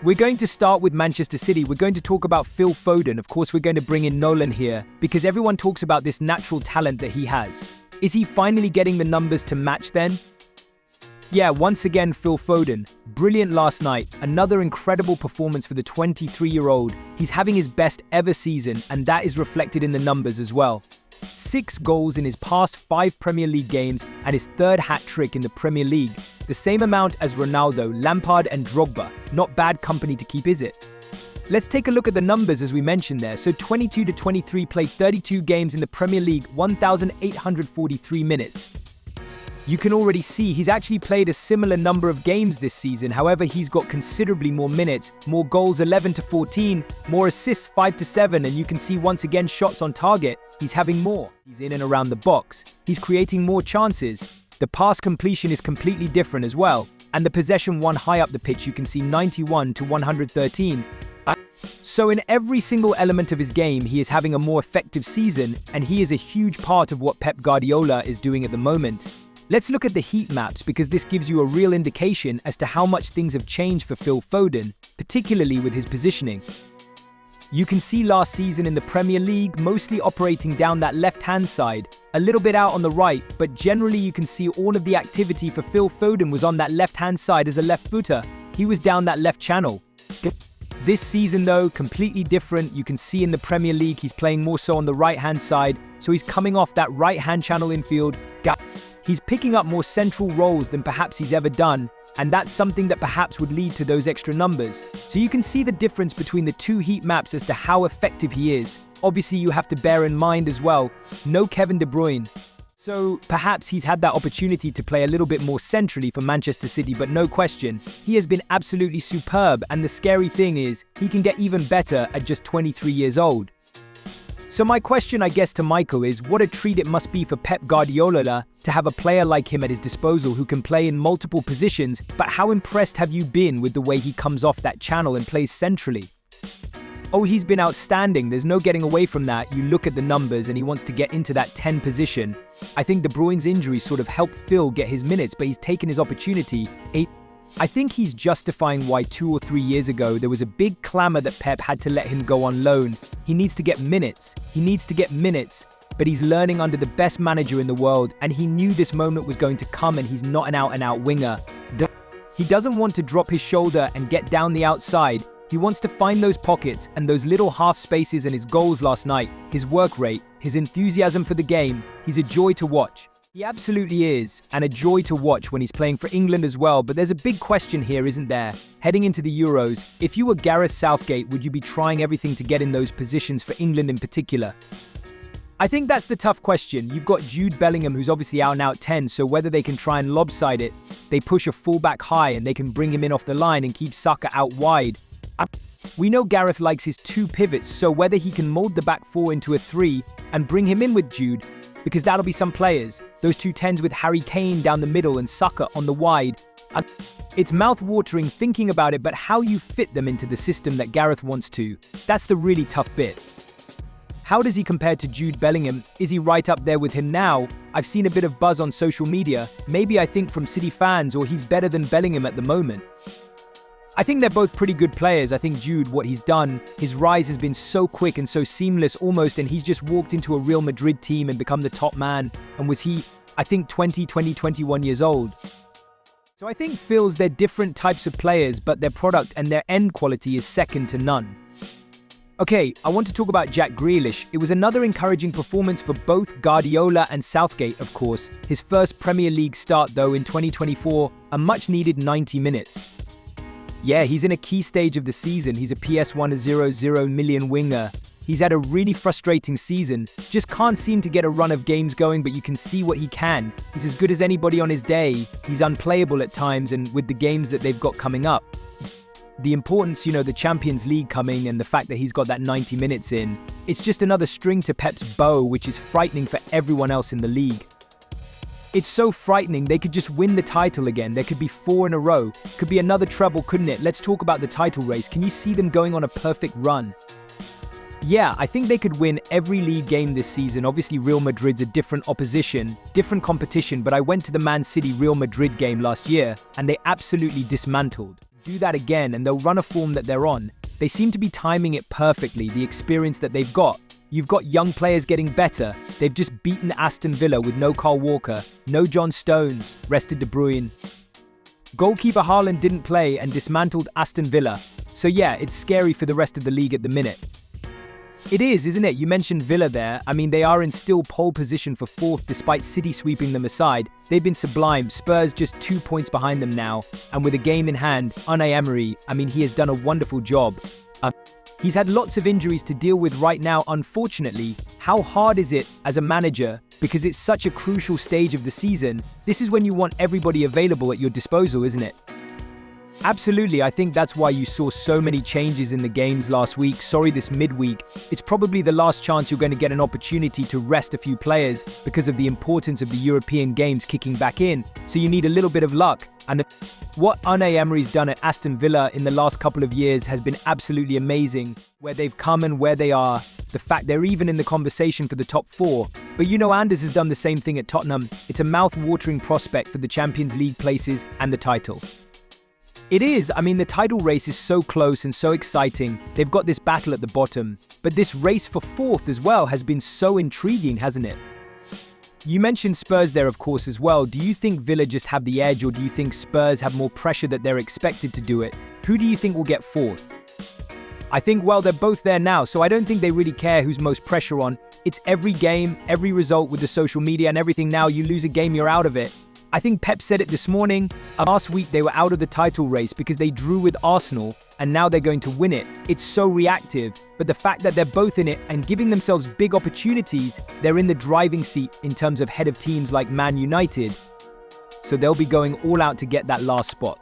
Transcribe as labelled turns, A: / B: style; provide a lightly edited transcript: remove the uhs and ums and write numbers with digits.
A: We're going to start with Manchester City. We're going to talk about Phil Foden. Of course, we're going to bring in Nolan here because everyone talks about this natural talent that he has. Is he finally getting the numbers to match then? Yeah, once again, Phil Foden. Brilliant last night. Another incredible performance for the 23-year-old. He's having his best ever season, and that is reflected in the numbers as well. 6 goals in his past 5 Premier League games and his 3rd hat-trick in the Premier League. The same amount as Ronaldo, Lampard and Drogba. Not bad company to keep, is it? Let's take a look at the numbers as we mentioned there. So 22 to 23 played 32 games in the Premier League, 1,843 minutes. You can already see he's actually played a similar number of games this season. However, he's got considerably more minutes, more goals 11 to 14, more assists 5 to 7, and you can see once again shots on target. He's having more. He's in and around the box. He's creating more chances. The pass completion is completely different as well. And the possession won high up the pitch, you can see 91 to 113. So in every single element of his game, he is having a more effective season, and he is a huge part of what Pep Guardiola is doing at the moment. Let's look at the heat maps because this gives you a real indication as to how much things have changed for Phil Foden, particularly with his positioning. You can see last season in the Premier League mostly operating down that left-hand side, a little bit out on the right, but generally you can see all of the activity for Phil Foden was on that left-hand side as a left footer. He was down that left channel. This season though, completely different. You can see in the Premier League he's playing more so on the right-hand side, so he's coming off that right-hand channel infield. He's picking up more central roles than perhaps he's ever done, and that's something that perhaps would lead to those extra numbers. So you can see the difference between the 2 heat maps as to how effective he is. Obviously, you have to bear in mind as well, no Kevin De Bruyne. So perhaps he's had that opportunity to play a little bit more centrally for Manchester City, but no question, he has been absolutely superb, and the scary thing is, he can get even better at just 23 years old. So my question, I guess, to Michael is, what a treat it must be for Pep Guardiola to have a player like him at his disposal who can play in multiple positions, but how impressed have you been with the way he comes off that channel and plays centrally? Oh, he's been outstanding. There's no getting away from that. You look at the numbers and he wants to get into that 10 position. I think De Bruyne's injury sort of helped Phil get his minutes, but he's taken his opportunity. I think he's justifying why 2 or 3 years ago there was a big clamour that Pep had to let him go on loan. He needs to get minutes. He needs to get minutes, but he's learning under the best manager in the world, and he knew this moment was going to come, and he's not an out-and-out winger. He doesn't want to drop his shoulder and get down the outside. He wants to find those pockets and those little half spaces, and his goals last night, his work rate, his enthusiasm for the game, he's a joy to watch. He absolutely is, and a joy to watch when he's playing for England as well, but there's a big question here, isn't there? Heading into the Euros, if you were Gareth Southgate, would you be trying everything to get in those positions for England in particular? I think that's the tough question. You've got Jude Bellingham, who's obviously out and out 10, so whether they can try and lopside it, they push a fullback high and they can bring him in off the line and keep Saka out wide. We know Gareth likes his 2 pivots, so whether he can mold the back 4 into a 3 and bring him in with Jude, because that'll be some players. Those 2 10s with Harry Kane down the middle and Saka on the wide. It's mouth-watering thinking about it, but how you fit them into the system that Gareth wants to, that's the really tough bit. How does he compare to Jude Bellingham? Is he right up there with him now? I've seen a bit of buzz on social media. Maybe I think from City fans, or he's better than Bellingham at the moment. I think they're both pretty good players. I think Jude, what he's done, his rise has been so quick and so seamless almost, and he's just walked into a Real Madrid team and become the top man. And was he, I think, 21 years old. So I think Phil's, they're different types of players, but their product and their end quality is second to none. Okay, I want to talk about Jack Grealish. It was another encouraging performance for both Guardiola and Southgate, of course. His first Premier League start, though, in 2024, a much-needed 90 minutes. Yeah, he's in a key stage of the season. He's a PS1 million winger. He's had a really frustrating season. Just can't seem to get a run of games going, but you can see what he can. He's as good as anybody on his day. He's unplayable at times, and with the games that they've got coming up. The importance, the Champions League coming and the fact that he's got that 90 minutes in, it's just another string to Pep's bow, which is frightening for everyone else in the league. It's so frightening, they could just win the title again. There could be 4 in a row. Could be another treble, couldn't it? Let's talk about the title race. Can you see them going on a perfect run? Yeah, I think they could win every league game this season. Obviously, Real Madrid's a different opposition, different competition, but I went to the Man City Real Madrid game last year, and they absolutely dismantled. do that again and they'll run a form that they're on. They seem to be timing it perfectly, the experience that they've got. You've got young players getting better. They've just beaten Aston Villa with no Kyle Walker, no John Stones, rested De Bruyne. Goalkeeper Haaland didn't play and dismantled Aston Villa. So yeah, it's scary for the rest of the league at the minute. It is, isn't it? You mentioned Villa there. I mean, they are in still pole position for 4th despite City sweeping them aside. They've been sublime. Spurs just 2 points behind them now. And with a game in hand, Unai Emery, I mean, he has done a wonderful job. He's had lots of injuries to deal with right now, unfortunately. How hard is it as a manager? Because it's such a crucial stage of the season. This is when you want everybody available at your disposal, isn't it? Absolutely, I think that's why you saw so many changes in the games last week. Sorry, this midweek. It's probably the last chance you're going to get an opportunity to rest a few players because of the importance of the European games kicking back in. So you need a little bit of luck. And what Unai Emery's done at Aston Villa in the last couple of years has been absolutely amazing. Where they've come and where they are. The fact they're even in the conversation for the top 4. But you know, Anders has done the same thing at Tottenham. It's a mouth-watering prospect for the Champions League places and the title. It is. I mean, the title race is so close and so exciting. They've got this battle at the bottom. But this race for 4th as well has been so intriguing, hasn't it? You mentioned Spurs there, of course, as well. Do you think Villa just have the edge, or do you think Spurs have more pressure that they're expected to do it? Who do you think will get 4th? I think, well, they're both there now, so I don't think they really care who's most pressure on. It's every game, every result with the social media and everything now. You lose a game, you're out of it. I think Pep said it this morning. Last week they were out of the title race because they drew with Arsenal and now they're going to win it. It's so reactive, but the fact that they're both in it and giving themselves big opportunities, they're in the driving seat in terms of head of teams like Man United. So they'll be going all out to get that last spot.